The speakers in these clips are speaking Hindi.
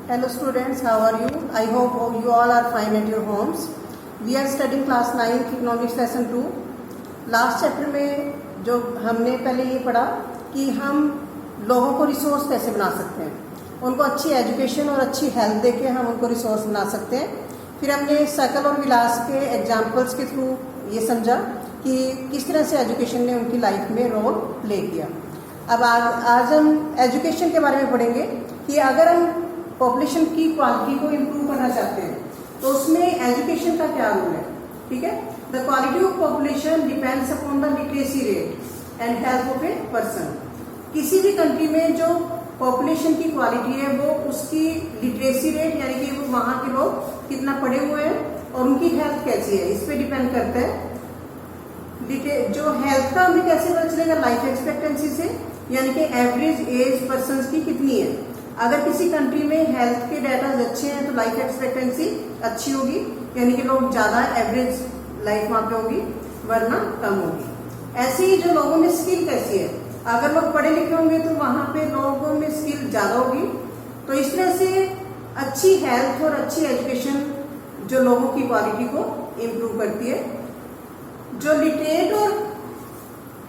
Hello students, how are you? I hope you all are fine at your homes. We are studying class 9th economics lesson 2. Last chapter में जो हमने पहले ये पढ़ा कि हम लोगों को रिसोर्स कैसे बना सकते हैं, उनको अच्छी एजुकेशन और अच्छी हेल्थ देके हम उनको रिसोर्स बना सकते हैं। फिर हमने सकल और विलास के एग्जाम्पल्स के थ्रू ये समझा कि किस तरह से एजुकेशन ने उनकी लाइफ में रोल प्ले किया। अब आज हम एजुकेशन के बारे में पढ़ेंगे कि अगर हम पॉपुलेशन की क्वालिटी को इम्प्रूव करना चाहते हैं तो उसमें एजुकेशन का क्या रोल है। ठीक है, the quality of population depends upon the literacy rate and health of a person. किसी भी कंट्री में जो पॉपुलेशन की क्वालिटी है वो उसकी लिटरेसी रेट यानी कि वो वहाँ के लोग कितना पढ़े हुए हैं और उनकी हेल्थ कैसी है, इस पे डिपेंड करता है। जो हेल्थ का हमें कैसे पता चलेगा, लाइफ एक्सपेक्टेंसी से, यानी कि एवरेज एज पर्सन की कितनी है। अगर किसी कंट्री में हेल्थ के डाटा अच्छे हैं तो लाइफ एक्सपेक्टेंसी अच्छी होगी, यानी कि लोग ज्यादा एवरेज लाइफ वहां पे होगी, वरना कम होगी। ऐसे ही जो लोगों में स्किल कैसी है, अगर लोग पढ़े लिखे होंगे तो वहां पे लोगों में स्किल ज्यादा होगी। तो इस तरह से अच्छी हेल्थ और अच्छी एजुकेशन जो लोगों की क्वालिटी को इम्प्रूव करती है। जो लिटरेट और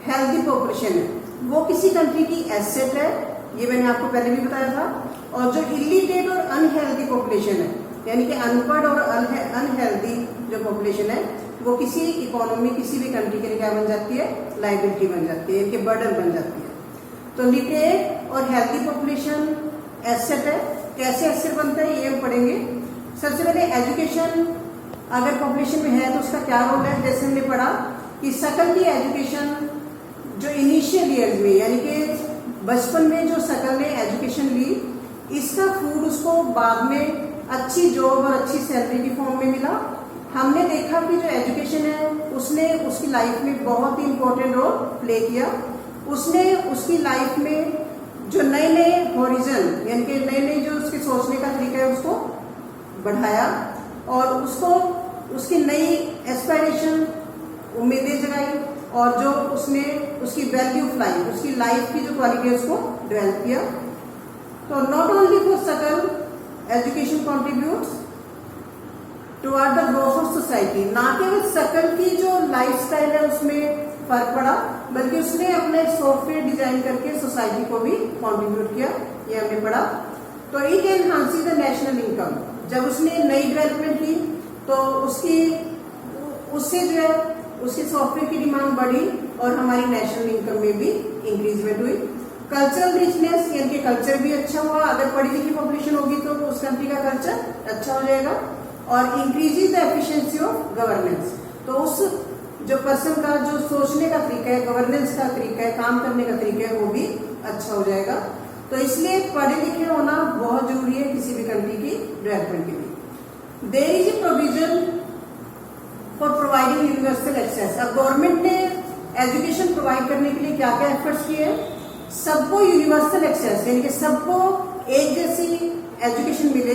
हेल्थी पॉपुलेशन है वो किसी कंट्री की एसेट है, ये मैंने आपको पहले भी बताया था। और जो इलिटरेट और अनहेल्दी पॉपुलेशन है, यानी कि अनपढ़ और अनहेल्दी जो पॉपुलेशन है वो किसी इकोनॉमी, किसी भी कंट्री के लिए क्या बन जाती है, लाइबिलिटी बन जाती है, इनके बर्डन बन जाती है। तो लिटरेट और हेल्दी पॉपुलेशन एसेट है। कैसे एसेट बनता है ये हम पढ़ेंगे। सबसे पहले एजुकेशन अगर पॉपुलेशन में है तो उसका क्या रोल है। जैसे हमने पढ़ा कि सकल की एजुकेशन जो इनिशियल ईयर्स में, यानी कि बचपन में जो सकल ने एजुकेशन ली, इसका फ्रूट उसको बाद में अच्छी जॉब और अच्छी सैलरी की फॉर्म में मिला। हमने देखा कि जो एजुकेशन है उसने उसकी लाइफ में बहुत ही इंपॉर्टेंट रोल प्ले किया। उसने उसकी लाइफ में जो नए नए हॉरिजन, यानी कि नए नए जो उसके सोचने का तरीका है उसको बढ़ाया और उसको उसकी नई एस्पायरेशन, उम्मीदें जगाई और जो उसने उसकी वैल्यू ऑफ लाइफ, उसकी लाइफ की जो क्वालिटी है उसको डेवलप किया। तो नॉट ओनली फॉर सकल education contributes toward the growth of society. ना केवल सकल की जो लाइफ स्टाइल है उसमें फर्क पड़ा, बल्कि उसने अपने सॉफ्टवेयर डिजाइन करके सोसाइटी को भी कॉन्ट्रीब्यूट किया, ये हमने पढ़ा। तो it enhancing the national income, जब उसने नई डेवलपमेंट की तो उससे जो है उसके सॉफ्टवेयर की डिमांड बढ़ी और हमारी नेशनल इनकम में भी इंक्रीजमेंट हुई। कल्चरल रिचनेस, यानी कि कल्चर भी अच्छा हुआ। अगर पढ़ी लिखी पॉपुलेशन होगी तो उस कंट्री का कल्चर अच्छा हो जाएगा। और increasing the efficiency of governance, तो उस जो पर्सन का जो सोचने का तरीका है, गवर्नेंस का तरीका है, काम करने का तरीका है, वो भी अच्छा हो जाएगा। तो इसलिए पढ़े लिखे होना बहुत जरूरी है किसी भी कंट्री की डेवलपमेंट के लिए। There is a provision for providing universal access. अब गवर्नमेंट ने एजुकेशन प्रोवाइड करने के लिए क्या क्या एफर्ट्स किए हैं। सबको यूनिवर्सल एक्सेस, यानी कि सबको एक जैसी एजुकेशन मिले,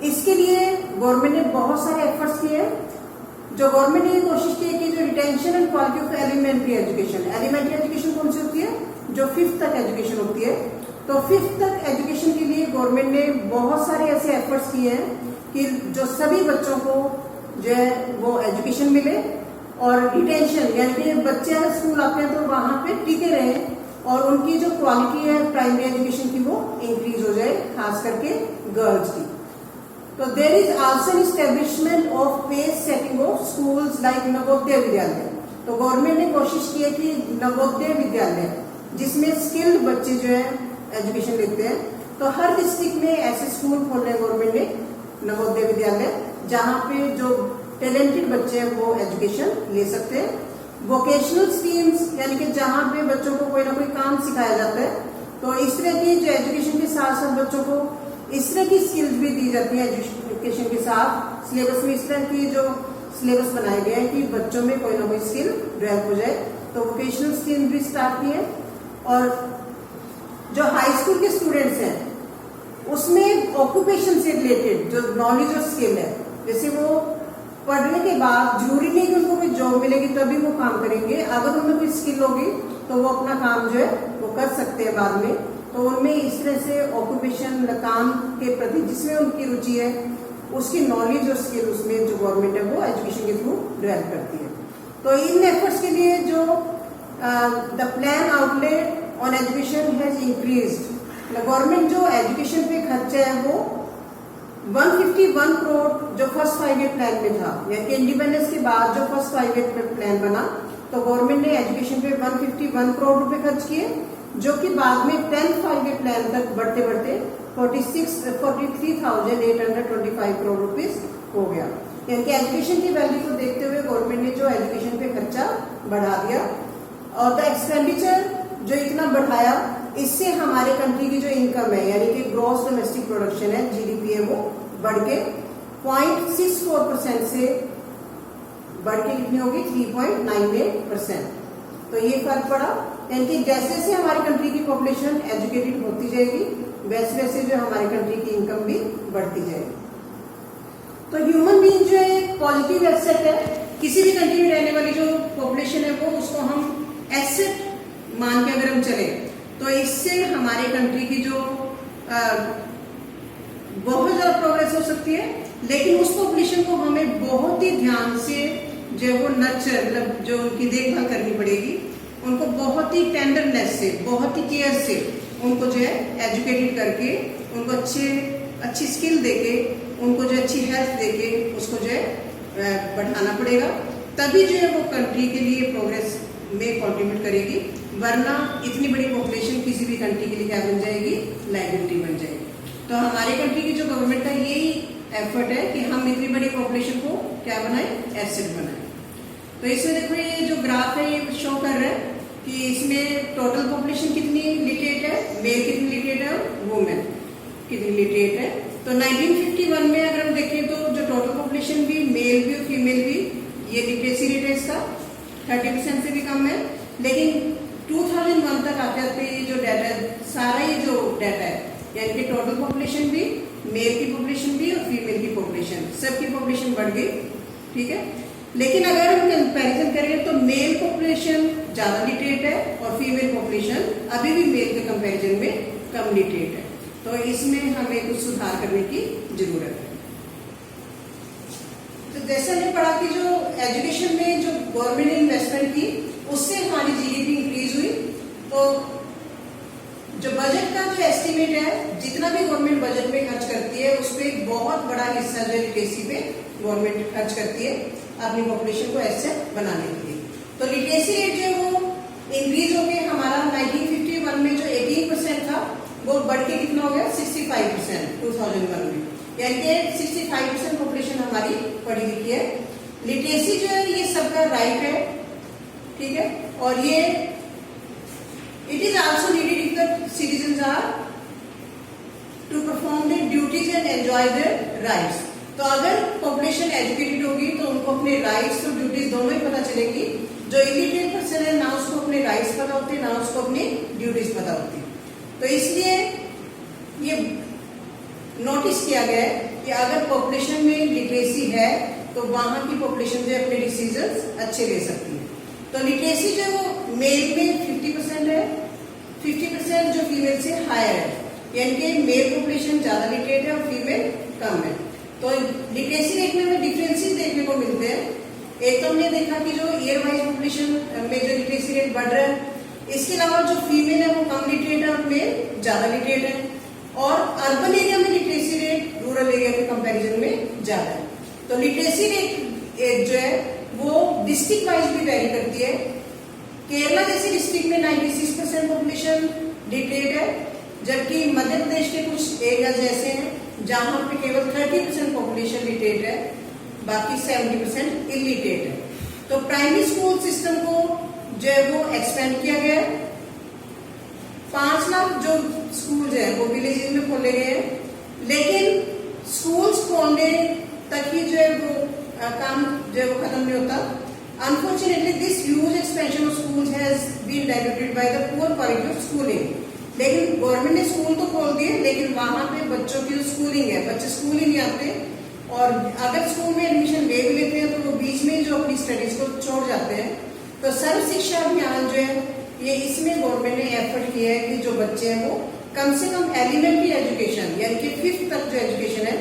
इसके लिए गवर्नमेंट ने बहुत सारे एफर्ट्स किए हैं। जो गवर्नमेंट ने कोशिश की है कि जो retention and quality of elementary education, elementary education कौन सी होती है, जो 5th तक एजुकेशन होती है। तो 5th तक एजुकेशन के लिए गवर्नमेंट ने बहुत सारे ऐसे एफर्ट्स किए हैं कि जो सभी बच्चों को जो है वो एजुकेशन मिले और रिटेंशन, यानी कि बच्चे अगर स्कूल आते हैं तो वहां पे टिके रहे और उनकी जो क्वालिटी है प्राइमरी एजुकेशन की वो इंक्रीज हो जाए, खास करके गर्ल्स की। तो there is also establishment of pace setting of schools like Navodaya Vidyalaya. तो गवर्नमेंट ने कोशिश की है कि नवोदय विद्यालय जिसमें स्किल्ड बच्चे जो है एजुकेशन लेते हैं, तो हर डिस्ट्रिक्ट में ऐसे स्कूल खोलने गवर्नमेंट ने, नवोदय विद्यालय, जहां पे जो टैलेंटेड बच्चे हैं वो एजुकेशन ले सकते हैं। वोकेशनल स्कीम्स, यानी कि जहां पे बच्चों को कोई ना कोई काम सिखाया जाता है, तो इस तरह की जो एजुकेशन के साथ साथ बच्चों को इस तरह की स्किल्स भी दी जाती है एजुकेशन के साथ। सिलेबस में इस तरह की जो सिलेबस बनाए गए हैं कि बच्चों में कोई ना कोई स्किल डेवलप हो जाए, तो वोकेशनल स्कीम भी स्टार्ट की है। और जो हाई स्कूल के स्टूडेंट्स हैं उसमें ऑक्यूपेशन से रिलेटेड जो नॉलेज और स्किल है, जैसे वो पढ़ने के बाद जरूरी नहीं कि उनको कोई जॉब मिलेगी तभी वो काम करेंगे, अगर उनमें कोई स्किल होगी तो वो अपना काम जो है वो कर सकते हैं बाद में। तो उनमें इस तरह से ऑक्यूपेशन काम के प्रति जिसमें उनकी रुचि है उसकी नॉलेज और स्किल उसमें जो गवर्नमेंट है वो एजुकेशन के थ्रू डेवलप करती है। तो इन एफर्ट्स के लिए जो the plan outlet on education has increased. Government जो एजुकेशन पे खर्चा है वो 151 करोड़ जो फर्स्ट 5 ईयर प्लान में था, यानी कि इंडिपेंडेंस के बाद जो फर्स्ट 5 ईयर प्लान बना तो गवर्नमेंट ने एजुकेशन पे 151 करोड़ रुपए खर्च किए, जो कि बाद में 10th 5 ईयर प्लान तक बढ़ते बढ़ते 43,825 करोड़ रुपीस हो गया। यानी कि एजुकेशन की वैल्यू को देखते हुए गवर्नमेंट ने जो एजुकेशन पे खर्चा बढ़ा दिया और द एक्सपेंडिचर जो इतना बढ़ाया इससे हमारे कंट्री की जो इनकम है यानी कि ग्रॉस डोमेस्टिक प्रोडक्शन है जीडीपी है वो बढ़ के 0.64% से बढ़ के कितनी होगी 3.98%। तो ये फर्क पड़ा, यानी कि जैसे जैसे हमारी कंट्री की पॉपुलेशन एजुकेटेड होती जाएगी वैसे वैसे जो हमारी कंट्री की इनकम भी बढ़ती जाएगी। तो ह्यूमन बीइंग जो है पॉजिटिव एसेट है, किसी भी कंट्री में रहने वाली जो पॉपुलेशन है वो उसको हम एसेट मान के अगर हम चले तो इससे हमारे कंट्री की जो बहुत ज्यादा प्रोग्रेस हो सकती है, लेकिन उस पॉपुलेशन को हमें बहुत ही ध्यान से जो वो नर्चर मतलब जो उनकी देखभाल करनी पड़ेगी, उनको बहुत ही टेंडरनेस से बहुत ही केयर से उनको जो है एजुकेटेड करके उनको अच्छी स्किल देके उनको जो अच्छी हेल्थ देके उसको जो है बढ़ाना पड़ेगा, तभी जो है वो कंट्री के लिए प्रोग्रेस में कंट्रीब्यूट करेगी। वरना इतनी बड़ी पॉपुलेशन किसी भी कंट्री के लिए क्या बन जाएगी, लायबिलिटी बन जाएगी। तो हमारे कंट्री की जो गवर्नमेंट का यही एफर्ट है कि हम इतनी बड़ी पॉपुलेशन को क्या बनाए, एसेट बनाए। तो इसमें देखो ये जो ग्राफ है ये शो कर रहा है कि इसमें टोटल पॉपुलेशन कितनी लिटरेट है, मेल कितनी लिटरेट है और वुमेन कितनी लिटरेट है। तो 1951 में अगर हम देखें तो जो टोटल पॉपुलेशन भी मेल भी और फीमेल भी ये लिटरेसी रेट है इसका 30% से भी कम है, लेकिन 2001 तक आते आते ये जो डाटा है सारा ये जो डाटा है यानी कि टोटल पॉपुलेशन भी मेल की पॉपुलेशन भी और फीमेल की पॉपुलेशन सबकी पॉपुलेशन बढ़ गई, ठीक है। लेकिन अगर हम कंपैरिजन करें तो मेल पॉपुलेशन ज्यादा लिटरेट है और फीमेल पॉपुलेशन अभी भी मेल के कंपैरिजन में कम लिटरेट है। तो इसमें हमें कुछ सुधार करने की जरूरत है। तो जैसे हमने पढ़ा कि जो एजुकेशन में जो गवर्नमेंट ने इन्वेस्टमेंट की उससे हमारी जीडीपी इंक्रीज हुई। तो जो बजट का जो एस्टिमेट है जितना भी गवर्नमेंट बजट में खर्च करती है उस पर एक बहुत बड़ा हिस्सा जो लिटरेसी पे गवर्नमेंट खर्च करती है अपनी पॉपुलेशन को एसेट बनाने के लिए। तो लिटरेसी रेट जो है वो इंक्रीज होकर हमारा 1951 में जो 18% था वो बढ़ के कितना हो गया 65% 2001 में, यानी कि 65% पॉपुलेशन हमारी पढ़ी लिखी है। लिटरेसी जो है ये सबका राइट है, ठीक है, और ये it is also needed if the citizens are to perform their duties and enjoy their rights. तो अगर पॉपुलेशन एजुकेटेड होगी तो उनको अपने राइट्स और ड्यूटीज दोनों ही पता चलेंगी। जो इलिटरेट पर्सन है ना उसको अपने राइट्स पता होते हैं ना उसको अपनी ड्यूटीज पता होती है। तो इसलिए ये नोटिस किया गया है कि अगर पॉपुलेशन में लिटरेसी है तो वहां की पॉपुलेशन जो अपने डिसीजंस अच्छे ले सकती है। तो लिटरेसी जो है वो मेल में 50% है, 50% जो फीमेल से हायर है, यानी कि मेल पॉपुलेशन ज्यादा लिटरेट है और फीमेल कम है। तो लिटरेसी रेट में हमें डिफरेंसेस देखने को मिलते हैं। एक तो हमने देखा कि जो ईयर वाइज पॉपुलेशन में जो लिटरेसी रेट बढ़ रहा है, इसके अलावा जो फीमेल है वो कम लिटरेट है और मेल ज्यादा लिटरेट है, और अर्बन एरिया में लिटरेसी रेट रूरल एरिया के कंपैरिजन में ज्यादा है। तो लिटरेसी रेट जो है वो डिस्ट्रिक्ट वाइज भी वेरी करती है। केरला जैसे डिस्ट्रिक्ट में 96% पॉपुलेशन लिटरेट है, जबकि मध्य प्रदेश के कुछ एरियाज ऐसे हैं जहां पे केवल 30% पॉपुलेशन लिटरेट है, बाकी 70% इलिटरेट है। तो प्राइमरी स्कूल सिस्टम को जो है वो एक्सपेंड किया गया है। 5 लाख जो स्कूल है वो विलेजेस में खोले गए हैं, लेकिन स्कूल्स खोलने तक ही जो है वो काम जो है वो खत्म नहीं होता। Unfortunately this huge expansion of schools has been diluted by the poor quality of schooling. लेकिन गवर्नमेंट ने स्कूल तो खोल दिए, लेकिन वहां पे बच्चों की जो स्कूलिंग है, बच्चे स्कूल ही नहीं आते, और अगर स्कूल में एडमिशन ले भी लेते हैं तो वो बीच में जो अपनी स्टडीज को छोड़ जाते हैं। तो सर्व शिक्षा अभियान जो है ये इसमें गवर्नमेंट ने एफर्ट किया है कि जो बच्चे हैं वो कम से कम एलिमेंट्री एजुकेशन यानी कि 5th तक जो एजुकेशन है,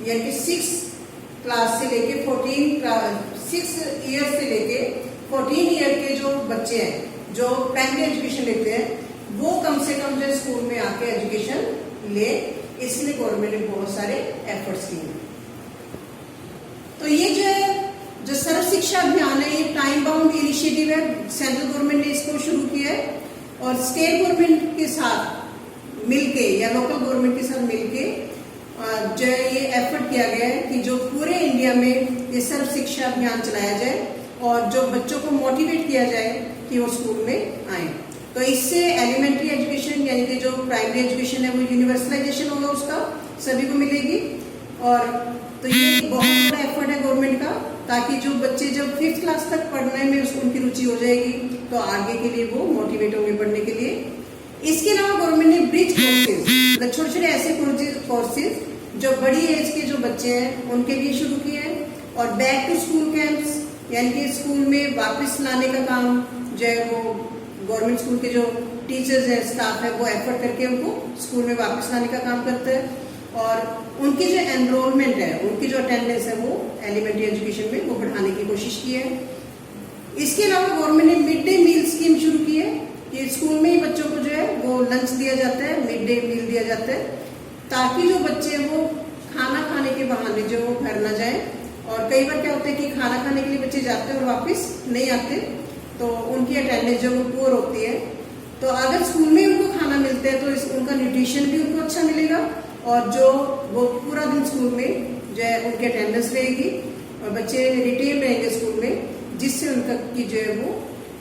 यानी कि 6 क्लास से लेके 6 ईयर से लेके 14 ईयर के जो बच्चे हैं जो प्राइमरी एजुकेशन लेते हैं, वो कम से कम जो स्कूल में आके एजुकेशन ले, इसलिए गवर्नमेंट ने बहुत सारे एफर्ट्स किए। तो ये जो सर्व शिक्षा अभियान है, ये टाइम बाउंड इनिशिएटिव है। सेंट्रल गवर्नमेंट ने इसको शुरू किया है और स्टेट गवर्नमेंट के साथ मिलके या लोकल गवर्नमेंट के साथ मिलके जो ये एफर्ट किया गया है कि जो पूरे इंडिया में ये सर्व शिक्षा अभियान चलाया जाए और जो बच्चों को मोटिवेट किया जाए कि वो स्कूल में आए। तो इससे एलिमेंट्री एजुकेशन यानी कि जो प्राइमरी एजुकेशन है वो यूनिवर्सलाइजेशन होगा, उसका सभी को मिलेगी। और तो ये बहुत बड़ा एफर्ट है गवर्नमेंट का, ताकि जो बच्चे जब 5th क्लास तक पढ़ने में उनकी रुचि हो जाएगी तो आगे के लिए वो मोटिवेट होंगे पढ़ने के लिए। इसके अलावा गवर्नमेंट ने ब्रिज कोर्सेज, मतलब छोटे छोटे ऐसे कोर्सेज जो बड़ी एज के जो बच्चे हैं उनके लिए शुरू किए हैं। और बैक टू स्कूल कैंप्स यानी कि स्कूल में वापस लाने का काम जो है वो गवर्नमेंट स्कूल के जो टीचर्स हैं, स्टाफ है, वो एफर्ट करके उनको स्कूल में वापस लाने का काम करता है। और उनकी जो एनरोलमेंट है, उनकी जो अटेंडेंस है वो एलिमेंट्री एजुकेशन में वो बढ़ाने की कोशिश की है। इसके अलावा गवर्नमेंट ने मिड डे मील स्कीम शुरू की है कि स्कूल में ही बच्चों को जो है वो लंच दिया जाता है, मिड डे मील दिया जाता है, ताकि जो बच्चे हैं वो खाना खाने के बहाने जो वो घर ना जाए। और कई बार क्या होता है कि खाना खाने के लिए बच्चे जाते हैं और वापस नहीं आते, तो उनकी अटेंडेंस जो वो पुअर होती है। तो अगर स्कूल में उनको खाना मिलता है तो उनका न्यूट्रिशन भी उनको अच्छा मिलेगा और जो वो पूरा दिन स्कूल में जो है उनकी अटेंडेंस रहेगी और बच्चे रिटेन रहेंगे स्कूल में, जिससे उनका की जो है वो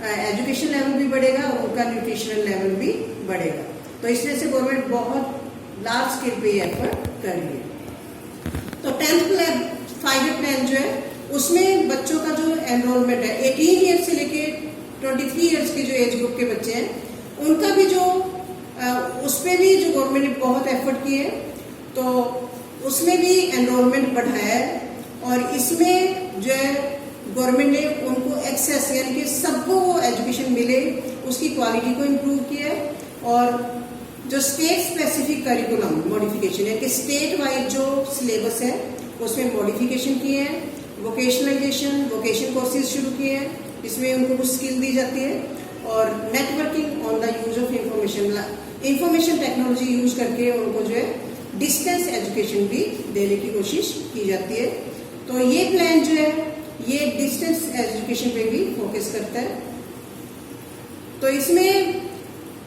एजुकेशन लेवल भी बढ़ेगा और उनका न्यूट्रिशनल लेवल भी बढ़ेगा। तो इस वजह से गवर्नमेंट बहुत लार्ज स्केल पे एफर्ट कर रही है। तो 10th प्लान 5 प्लान जो है उसमें बच्चों का जो एनरोलमेंट है 18 ईयर से लेके 23 ईयर्स के जो एज ग्रुप के बच्चे हैं, उनका भी जो उस पर भी जो गवर्नमेंट ने बहुत एफर्ट किए है, तो उसमें भी एनरोलमेंट बढ़ाया है। और इसमें जो है गवर्नमेंट ने उनको एक्सेस यानी कि सबको वो एजुकेशन मिले, उसकी क्वालिटी को इम्प्रूव किया है। और जो स्टेट स्पेसिफिक करिकुलम मॉडिफिकेशन है कि स्टेट वाइज जो सिलेबस है उसमें मॉडिफिकेशन किए हैं। वोकेशनलाइजेशन वोकेशन कोर्सेज शुरू किए हैं, इसमें उनको कुछ स्किल दी जाती है। और networking on the use of information technology use करके उनको जो है डिस्टेंस एजुकेशन भी देने की कोशिश की जाती है। तो ये प्लान जो है ये डिस्टेंस एजुकेशन पे भी फोकस करता है। तो इसमें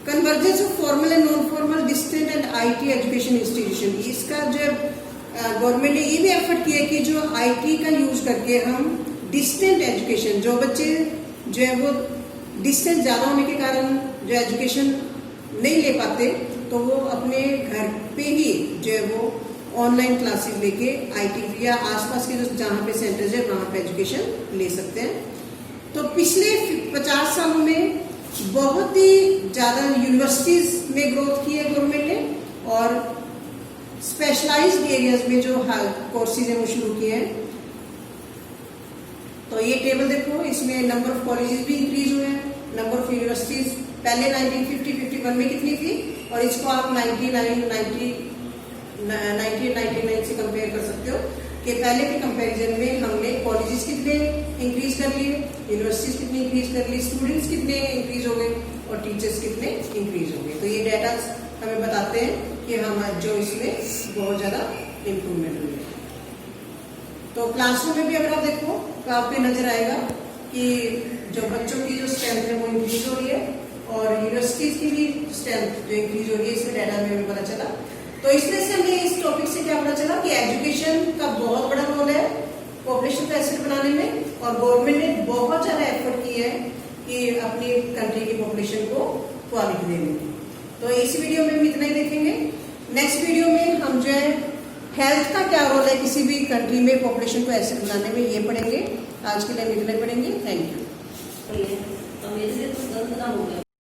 convergence of formal and non formal distant and IT education institution, इसका जो गवर्नमेंट ने ये भी एफर्ट किया कि जो आईटी का यूज करके हम डिस्टेंट एजुकेशन, जो बच्चे जो है वो डिस्टेंस ज्यादा होने के कारण जो एजुकेशन नहीं ले पाते, तो वो अपने घर पे ही जो है वो ऑनलाइन क्लासेस लेके आईटी या आसपास के जो जहाँ पे सेंटर्स है वहां पे एजुकेशन ले सकते हैं। तो पिछले 50 सालों में बहुत ही ज्यादा यूनिवर्सिटीज में ग्रोथ की है गवर्नमेंट ने, और स्पेशलाइज्ड एरियाज में जो कोर्सेज है वो शुरू किए हैं। तो ये टेबल देखो, इसमें नंबर ऑफ कॉलेजेस भी इंक्रीज हुए हैं, नंबर ऑफ यूनिवर्सिटीज पहले 1950-51 में कितनी थी और इसको आप 1999 से कंपेयर कर सकते हो कि पहले के कंपैरिजन में हमने कॉलेजेस कितने इंक्रीज कर लिए, यूनिवर्सिटीज कितने इंक्रीज कर ली, स्टूडेंट्स कितने इंक्रीज हो गए और टीचर्स कितने इंक्रीज हो गए। तो ये डाटा हमें बताते हैं कि हम जो इसमें बहुत ज्यादा इम्प्रूवमेंट हुई है। तो क्लासरूम में भी अगर आप देखो तो आपको नजर आएगा कि जो बच्चों की जो स्ट्रेंथ है वो इंक्रीज हो रही है और यूनिवर्सिटीज की भी स्ट्रेंथ जो इंक्रीज हो रही है, इसमें डाटा में हमें पता चला। तो इसमें से हमें इस टॉपिक से क्या पता चला कि एजुकेशन का बहुत बड़ा रोल है पॉपुलेशन को एसेट बनाने में, और गवर्नमेंट ने बहुत ज्यादा एफर्ट की है कि अपनी कंट्री की पॉपुलेशन को क्वालिटी देने की। तो इस वीडियो में हम इतना ही देखेंगे। नेक्स्ट वीडियो में हम जो है हेल्थ का क्या रोल है किसी भी कंट्री में पॉपुलेशन को एसेट बनाने में, ये पढ़ेंगे। आज के लिए हम इतना ही पढ़ेंगे। Thank you.